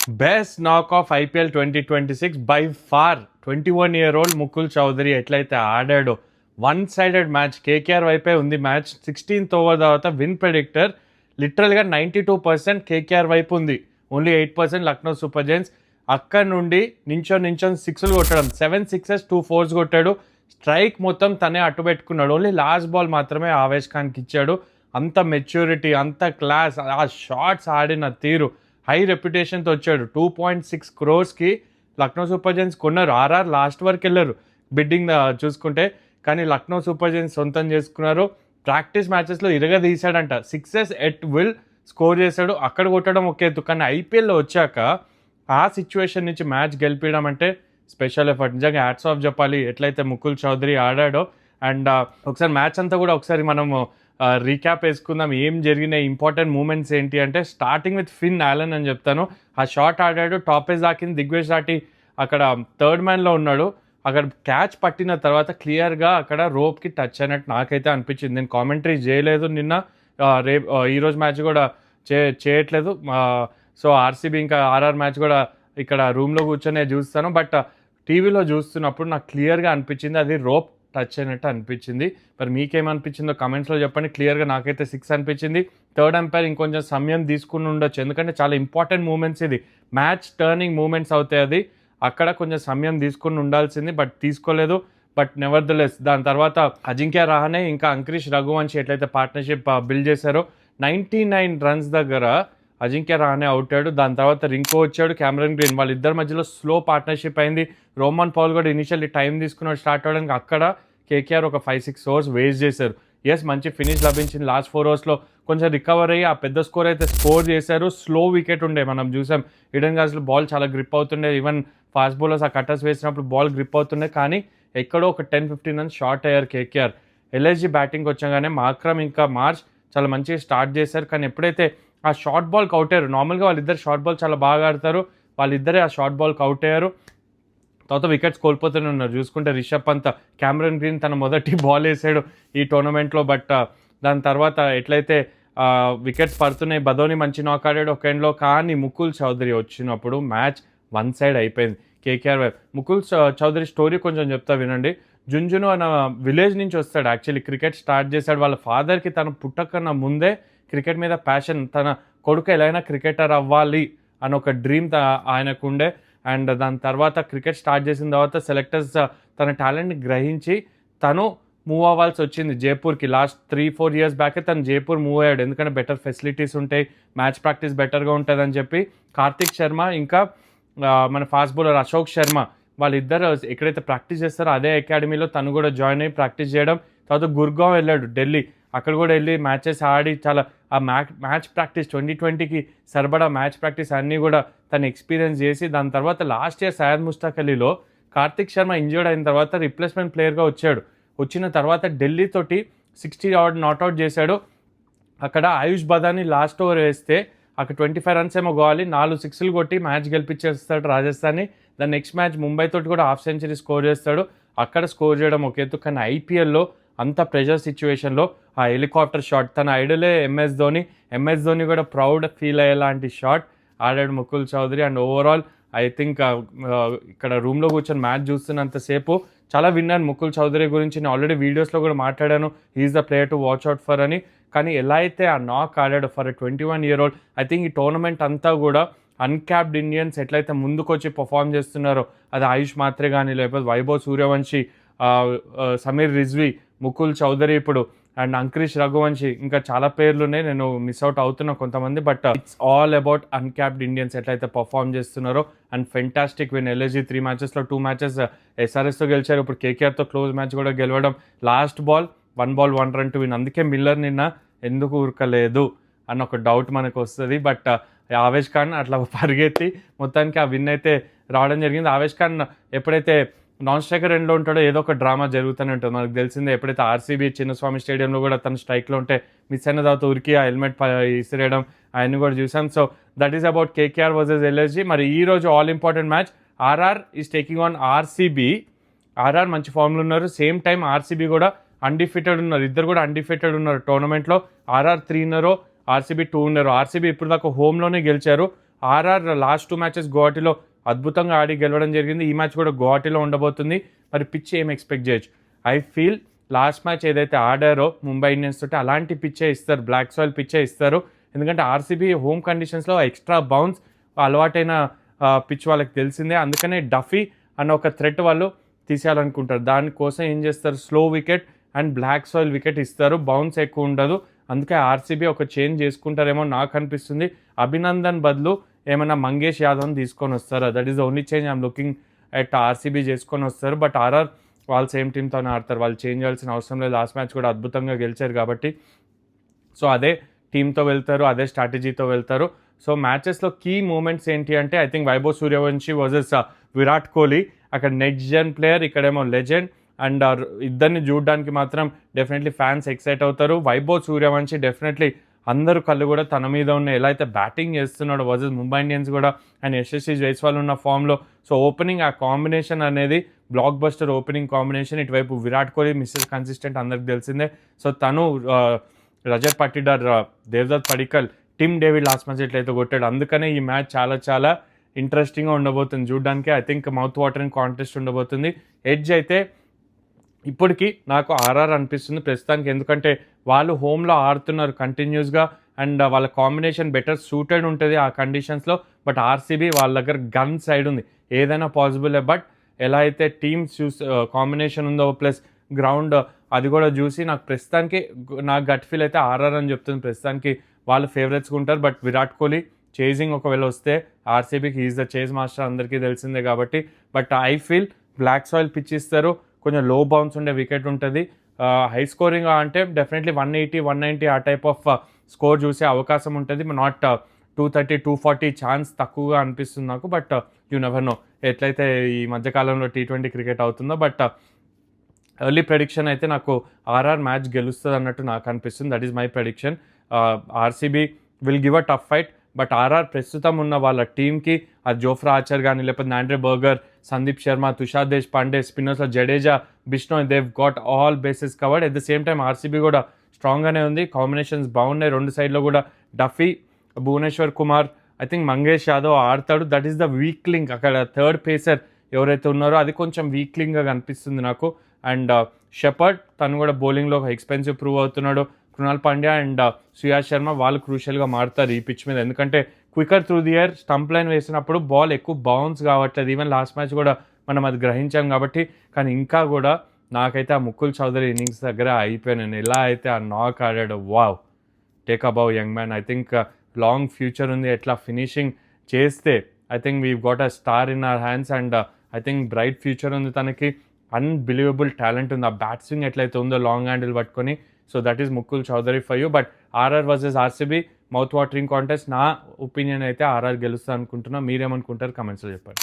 Best knock of IPL 2026 by far 21-year-old Mukul Chaudhary ఎట్లయితే ఆడాడో. One sided match, KKR వైపే ఉంది మ్యాచ్. 16th ఓవర్ తర్వాత విన్ ప్రెడిక్టర్ లిటరల్గా 92% కేకేఆర్ వైపు ఉంది, ఓన్లీ 8% లక్నో సూపర్ జైంట్స్. అక్కడ నుండి నించొని సిక్స్లు కొట్టడం, 7 6s 2 4s కొట్టాడు. స్ట్రైక్ మొత్తం తనే అట్టు పెట్టుకున్నాడు, ఓన్లీ లాస్ట్ బాల్ మాత్రమే ఆవేష్ ఖాన్కి ఇచ్చాడు. అంత మెచ్యూరిటీ, అంత క్లాస్, ఆ షాట్స్ ఆడిన తీరు, హై రెప్యుటేషన్తో వచ్చాడు. 2.6 crores లక్నో సూపర్ జైంట్స్ కొన్నారు. ఆర్ఆర్ లాస్ట్ వరకు వెళ్ళారు బిడ్డింగ్ చూసుకుంటే, కానీ లక్నో సూపర్ జైంట్స్ సొంతం చేసుకున్నారు. ప్రాక్టీస్ మ్యాచెస్లో తీశాడంట, 6s ఎట్ విల్ స్కోర్ చేశాడు. అక్కడ కొట్టడం ఒక ఎత్తు, కానీ ఐపీఎల్లో వచ్చాక ఆ సిచ్యువేషన్ నుంచి మ్యాచ్ గెలిపించడం అంటే స్పెషల్ ఎఫర్ట్. నిజంగా హ్యాట్స్ ఆఫ్ చెప్పాలి ఎట్లయితే ముకుల్ చౌదరి ఆడాడో. అండ్ ఒకసారి మ్యాచ్ అంతా కూడా ఒకసారి మనము రీక్యాప్ వేసుకుందాం, ఏం జరిగినాయి, ఇంపార్టెంట్ మూమెంట్స్ ఏంటి అంటే. స్టార్టింగ్ విత్ ఫిన్ ఆలన్ అని చెప్తాను. ఆ షాట్ ఆడాడు, టాపేజ్ దాకింది, దిగ్వేష్ దాటి అక్కడ థర్డ్ మ్యాన్లో ఉన్నాడు. అక్కడ క్యాచ్ పట్టిన తర్వాత క్లియర్గా అక్కడ రోప్కి టచ్ అయినట్టు నాకైతే అనిపించింది. నేను కామెంటరీ చేయలేదు నిన్న, ఈరోజు మ్యాచ్ కూడా చేయట్లేదు. సో ఆర్సీబీ ఇంకా ఆర్ఆర్ మ్యాచ్ కూడా ఇక్కడ రూమ్లో కూర్చొనే చూస్తాను. బట్ టీవీలో చూస్తున్నప్పుడు నాకు క్లియర్గా అనిపించింది అది రోప్ టచ్ అయినట్టు అనిపించింది. మరి మీకేమనిపించిందో కమెంట్స్లో చెప్పండి. క్లియర్గా నాకైతే 6 అనిపించింది. థర్డ్ ఎంపైర్ ఇంకొంచెం సమయం తీసుకుని ఉండొచ్చు, ఎందుకంటే చాలా ఇంపార్టెంట్ మూమెంట్స్, ఇది మ్యాచ్ టర్నింగ్ మూమెంట్స్ అవుతాయి. అది అక్కడ కొంచెం సమయం తీసుకుని ఉండాల్సింది, బట్ తీసుకోలేదు. బట్ నెవర్ ద లెస్ దాని తర్వాత అజింక్య రహానే ఇంకా అంకురిష్ రఘువంశీ ఎట్లయితే పార్ట్నర్షిప్ బిల్డ్ చేశారో, 99 runs దగ్గర అజింక్య రహానే అవుట్ అయ్యాడు. దాని తర్వాత రింకో వచ్చాడు, క్యామరన్ గ్రీన్, వాళ్ళిద్దరి మధ్యలో స్లో పార్ట్నర్షిప్ అయింది. రోమన్ పౌల్ కూడా ఇనిషియల్లీ టైం తీసుకున్నాడు స్టార్ట్ అవ్వడానికి. అక్కడ కేకేఆర్ ఒక 5-6 overs వేస్ట్ చేశారు. ఎస్, మంచి ఫినిష్ లభించింది. లాస్ట్ 4 overs కొంచెం రికవర్ అయ్యి ఆ పెద్ద స్కోర్ అయితే స్కోర్ చేశారు. స్లో వికెట్ ఉండే, మనం చూసాం ఈడెన్ గార్డెన్స్లో బాల్ చాలా గ్రిప్ అవుతుండే. ఈవెన్ ఫాస్ట్ బౌలర్స్ ఆ కట్టర్స్ వేసినప్పుడు బాల్ గ్రిప్ అవుతుండే, కానీ ఎక్కడో ఒక 10-15 runs షార్ట్ అయ్యారు కేకేఆర్. ఎల్ఎస్జీ బ్యాటింగ్ వచ్చాగానే మాక్రమ్ ఇంకా మార్చ్ చాలా మంచిగా స్టార్ట్ చేశారు. కానీ ఎప్పుడైతే ఆ షార్ట్ బాల్కి అవుట్ అయ్యారు, నార్మల్గా వాళ్ళిద్దరు షార్ట్ బాల్ చాలా బాగా ఆడతారు, వాళ్ళిద్దరే ఆ షార్ట్ బాల్కి అవుట్ అయ్యారు. తర్వాత వికెట్స్ కోల్పోతూనే ఉన్నారు. చూసుకుంటే రిషబ్ పంత్, క్యామరన్ గ్రీన్ తన మొదటి బాల్ వేసాడు ఈ టోర్నమెంట్లో. బట్ దాని తర్వాత ఎట్లయితే వికెట్స్ పడుతున్నాయి, బదోని మంచి నాక్ ఆడాడు ఒక ఎండ్లో. కానీ ముకుల్ చౌదరి వచ్చినప్పుడు మ్యాచ్ వన్ సైడ్ అయిపోయింది కేకేఆర్ వైపు. ముకుల్ చౌదరి స్టోరీ కొంచెం చెప్తా వినండి. జుంజును అన్న విలేజ్ నుంచి వస్తాడు, యాక్చువల్లీ క్రికెట్ స్టార్ట్ చేశాడు. వాళ్ళ ఫాదర్కి తన పుట్టకన్నా ముందే క్రికెట్ మీద ప్యాషన్, తన కొడుకు ఎలా అయినా క్రికెటర్ అవ్వాలి అని ఒక డ్రీమ్ ఆయనకు ఉండే. అండ్ దాని తర్వాత క్రికెట్ స్టార్ట్ చేసిన తర్వాత సెలెక్టర్స్ తన టాలెంట్ని గ్రహించి తను మూవ్ అవ్వాల్సి వచ్చింది జైపూర్కి. లాస్ట్ 3-4 years బ్యాకే తను జైపూర్ మూవ్ అయ్యాడు, ఎందుకంటే బెటర్ ఫెసిలిటీస్ ఉంటాయి, మ్యాచ్ ప్రాక్టీస్ బెటర్గా ఉంటుందని చెప్పి. కార్తిక్ శర్మ ఇంకా మన ఫాస్ట్ బౌలర్ అశోక్ శర్మ వాళ్ళిద్దరు ఎక్కడైతే ప్రాక్టీస్ చేస్తారో అదే అకాడమీలో తను కూడా జాయిన్ అయ్యి ప్రాక్టీస్ చేయడం. తర్వాత గుర్గావ్ వెళ్ళాడు, ఢిల్లీ, అక్కడ కూడా వెళ్ళి మ్యాచెస్ ఆడి చాలా ఆ మ్యాచ్ ప్రాక్టీస్ 2020కి సరిపడా మ్యాచ్ ప్రాక్టీస్ అన్నీ కూడా తను ఎక్స్పీరియన్స్ చేసి, దాని తర్వాత లాస్ట్ ఇయర్ సయ్యద్ ముష్తాక్ అలీలో కార్తిక్ శర్మ ఇంజర్డ్ అయిన తర్వాత రిప్లేస్మెంట్ ప్లేయర్గా వచ్చాడు. వచ్చిన తర్వాత ఢిల్లీతోటి 60 నాట్అవుట్ చేశాడు. అక్కడ ఆయుష్ బదాని లాస్ట్ ఓవర్ వేస్తే అక్కడ 25 runs ఏమో కావాలి, 4 6లు కొట్టి మ్యాచ్ గెలిపించేస్తాడు రాజస్థాన్ని. దాని నెక్స్ట్ మ్యాచ్ ముంబై తోటి కూడా హాఫ్ సెంచరీ స్కోర్ చేస్తాడు. అక్కడ స్కోర్ చేయడం ఒక ఎత్తు, కానీ ఐపీఎల్లో అంత ప్రెషర్ సిచ్యువేషన్లో ఆ హెలికాప్టర్ షాట్, తన ఐడలే ఎంఎస్ ధోని కూడా ప్రౌడ్ ఫీల్ అయ్యేలాంటి షాట్ ఆడాడు Mukul Chaudhary. And overall I think ఇక్కడ రూమ్లో కూర్చొని మ్యాచ్ చూస్తున్నంతసేపు చాలా విన్నాను ముకుల్ చౌదరి గురించి. నేను ఆల్రెడీ వీడియోస్లో కూడా మాట్లాడాను, he is the player to watch out for అని. కానీ ఎలా అయితే ఆ నాక్ ఆడాడు ఫర్ 21-year-old, ఐ థింక్ ఈ టోర్నమెంట్ అంతా కూడా అన్క్యాప్డ్ ఇండియన్స్ ఎట్లయితే ముందుకొచ్చి పర్ఫామ్ చేస్తున్నారో, అది ఆయుష్ మాత్రే కానీ, లేకపోతే వైభవ్ సూర్యవంశీ, సమీర్ రిజ్వీ, ముకుల్ చౌదరి ఇప్పుడు, అండ్ అంకురిష్ రఘువంశీ, ఇంకా చాలా పేర్లు ఉన్నాయి, నేను మిస్ అవుట్ అవుతున్నా కొంతమంది. But it's all about uncapped Indians ఎట్లయితే పర్ఫామ్ చేస్తున్నారో. And fantastic win. LSG 3 matchesలో 2 matches ఎస్ఆర్ఎస్తో గెలిచారు. ఇప్పుడు కేకేఆర్తో క్లోజ్ మ్యాచ్ కూడా గెలవడం. Last ball 1 ball 1 run to win. అందుకే మిల్లర్ నిన్న ఎందుకు ఊరకలేదు అన్న ఒక డౌట్ మనకు వస్తుంది. బట్ ఆవేష్ ఖాన్ అట్లా పరిగెత్తి మొత్తానికి ఆ విన్ అయితే రావడం జరిగింది. ఆవేష్ ఖాన్ ఎప్పుడైతే నాన్ స్ట్రైకర్ ఎండ్లో ఉంటాడో ఏదో ఒక డ్రామా జరుగుతూనే ఉంటుంది, మనకు తెలిసిందే. ఎప్పుడైతే ఆర్సీబీ చిన్నస్వామి స్టేడియంలో కూడా తన స్ట్రైక్లో ఉంటే మిస్ అయిన తర్వాత ఉరికి ఆ హెల్మెట్ ఇసిరేయడం ఆయన్ని కూడా చూసాం. So that is about KKR versus LSG. మరి ఈరోజు all important match, RR is taking on RCB. RR మంచి ఫామ్లో ఉన్నారు, సేమ్ టైం ఆర్సీబీ కూడా అన్డిఫిటెడ్ ఉన్నారు. ఇద్దరు కూడా అన్డిఫిటెడ్ ఉన్నారు టోర్నమెంట్లో. ఆర్ఆర్ 3 ఉన్నారు, ఆర్సీబీ 2 ఉన్నారు. ఆర్సీబీ ఇప్పుడు దాకా హోమ్లోనే గెలిచారు, ఆర్ఆర్ లాస్ట్ 2 మ్యాచెస్ గువాహటిలో అద్భుతంగా ఆడి గెలవడం జరిగింది. ఈ మ్యాచ్ కూడా గువాహటిలో ఉండబోతుంది. మరి పిచ్ ఏం ఎక్స్పెక్ట్ చేయొచ్చు? ఐ ఫీల్ లాస్ట్ మ్యాచ్ ఏదైతే ఆడారో ముంబై ఇండియన్స్ తోటి అలాంటి పిచ్చే ఇస్తారు, బ్లాక్ సాయిల్ పిచ్చే ఇస్తారు. ఎందుకంటే ఆర్సీబీ హోమ్ కండిషన్స్లో ఎక్స్ట్రా బౌన్స్ అలవాటైన పిచ్ వాళ్ళకి తెలిసిందే. అందుకనే డఫీ అన్న ఒక థ్రెట్ వాళ్ళు తీసేయాలనుకుంటారు. దానికోసం ఏం చేస్తారు, slow wicket and black soil wicket ఇస్తారు, బౌన్స్ ఎక్కువ ఉండదు. అందుకే ఆర్సీబీ ఒక చేంజ్ చేసుకుంటారేమో నాకు అనిపిస్తుంది. అభినందన్ బదులు ఏమైనా మంగేష్ యాదవ్ని తీసుకొని వస్తారు. That is the only change I'm looking at RCB చేసుకొని వస్తారు. బట్ ఆర్ఆర్ వాళ్ళు సేమ్ టీమ్తోనే ఆడతారు, వాళ్ళు చేంజ్ చేయాల్సిన అవసరం లేదు. లాస్ట్ మ్యాచ్ కూడా అద్భుతంగా గెలిచారు కాబట్టి సో అదే టీంతో వెళ్తారు, అదే స్ట్రాటజీతో వెళ్తారు. సో మ్యాచెస్లో కీ మూమెంట్స్ ఏంటి అంటే I think Vaibhav Suryavanshi versus Virat Kohli. అక్కడ నెక్స్ట్ జెన్ ప్లేయర్, ఇక్కడేమో లెజెండ్. అండ్ ఇద్దరిని చూడడానికి మాత్రం డెఫినెట్లీ ఫ్యాన్స్ ఎక్సైట్ అవుతారు. వైభవ్ సూర్యవంశీ డెఫినెట్లీ అందరూ కళ్ళు కూడా తన మీద ఉన్న ఎలా అయితే బ్యాటింగ్ చేస్తున్నాడో వర్సెస్ ముంబై ఇండియన్స్ కూడా అండ్ యశస్వి జైస్వాల్ ఉన్న ఫామ్లో. సో ఓపెనింగ్ ఆ కాంబినేషన్ అనేది బ్లాక్ బస్టర్ ఓపెనింగ్ కాంబినేషన్. ఇటువైపు విరాట్ కోహ్లీ మిస్సెస్ కన్సిస్టెంట్ అందరికి తెలిసిందే. సో తను Rajat Patidar, Devdutt Padikkal, Tim David last match ఎట్లయితే కొట్టాడు. అందుకనే ఈ మ్యాచ్ చాలా చాలా ఇంట్రెస్టింగ్గా ఉండబోతుంది చూడడానికి. I think mouth watering contest ఉండబోతుంది. ఎడ్జ్ అయితే ఇప్పటికీ నాకు ఆర్ఆర్ అనిపిస్తుంది ప్రస్తుతానికి, ఎందుకంటే వాళ్ళు హోమ్లో ఆడుతున్నారు కంటిన్యూస్గా అండ్ వాళ్ళ కాంబినేషన్ బెటర్ సూటెడ్ ఉంటుంది ఆ కండిషన్స్లో. బట్ ఆర్సీబీ వాళ్ళ దగ్గర గన్ సైడ్ ఉంది, ఏదైనా పాసిబులే. బట్ ఎలా అయితే టీమ్స్ కాంబినేషన్ ఉందో ప్లస్ గ్రౌండ్ అది కూడా చూసి నాకు ప్రస్తుతానికి నాకు గట్ ఫీల్ అయితే ఆర్ఆర్ అని చెప్తుంది. ప్రస్తుతానికి వాళ్ళు ఫేవరెట్స్గా ఉంటారు. బట్ విరాట్ కోహ్లీ చేజింగ్ ఒకవేళ వస్తే ఆర్సీబీకి ఈజ్ ద చేజ్ మాస్టర్ అందరికీ తెలిసిందే కాబట్టి. But I feel black soil pitch ఇస్తారు, కొంచెం లో బౌన్స్ ఉండే వికెట్ ఉంటుంది. హై స్కోరింగ్ అంటే డెఫినెట్లీ 180, 190 ఆ టైప్ ఆఫ్ స్కోర్ చూసే అవకాశం ఉంటుంది. నాట్ 230, 240 ఛాన్స్ తక్కువగా అనిపిస్తుంది నాకు. బట్ యూ నెవర్ నో ఎట్లయితే ఈ మధ్యకాలంలో T20 క్రికెట్ అవుతుందో. బట్ ఎర్లీ ప్రెడిక్షన్ అయితే నాకు ఆర్ఆర్ మ్యాచ్ గెలుస్తుంది అన్నట్టు నాకు అనిపిస్తుంది. That is my prediction. RCB will give a tough fight. But RR ప్రస్తుతం ఉన్న వాళ్ళ టీంకి అది జోఫ్రా ఆర్చర్ కానీ లేకపోతే ఆండ్రే బర్గర్, సందీప్ శర్మ, తుషార్ దేశ్ పాండే, స్పిన్నర్స్లో Jadeja, Bishnoi, they've got all bases covered. At the same time RCB కూడా స్ట్రాంగ్గానే ఉంది, కాంబినేషన్స్ బాగున్నాయి రెండు సైడ్లో కూడా. Duffy, Bhuvneshwar Kumar, I think Mangesh Yadav ఆడతాడు. That is the weak link. అక్కడ థర్డ్ పేసర్ ఎవరైతే ఉన్నారో అది కొంచెం వీక్ లింక్గా కనిపిస్తుంది నాకు. అండ్ షెపర్డ్ తను కూడా బౌలింగ్లో ఎక్స్పెన్సివ్ ప్రూవ్ అవుతున్నాడు. కృణాల్ పాండ్యా అండ్ సుయాష్ శర్మ వాళ్ళు క్రూషియల్గా మారుతారు ఈ పిచ్ మీద, ఎందుకంటే Quikr through the air stump line వేసినప్పుడు బాల్ ఎక్కువ బౌన్స్ కావట్లేదు. ఈవెన్ లాస్ట్ మ్యాచ్ కూడా మనం అది గ్రహించాం కాబట్టి. కానీ ఇంకా కూడా నాకైతే ఆ ముకుల్ చౌదరి ఇన్నింగ్స్ దగ్గర అయిపోయాను. ఎలా అయితే ఆ నాక్ ఆడాడు, wow, take above young man. I think long future ఉంది. ఎట్లా ఫినిషింగ్ చేస్తే I think we got a star in our hands and I think bright future ఉంది తనకి. అన్బిలీవబుల్ టాలెంట్ ఉంది. ఆ బ్యాట్ స్వింగ్ ఎట్లయితే ఉందో లాంగ్ హ్యాండిల్ పట్టుకొని. So that is Mukul Chaudhary for you. But RR versus RCB mouth watering contest. నా opinion అయితే RR గెలుస్తా అనుకుంటున్నా. మీరేమనుకుంటారు కమెంట్స్లో చెప్పండి.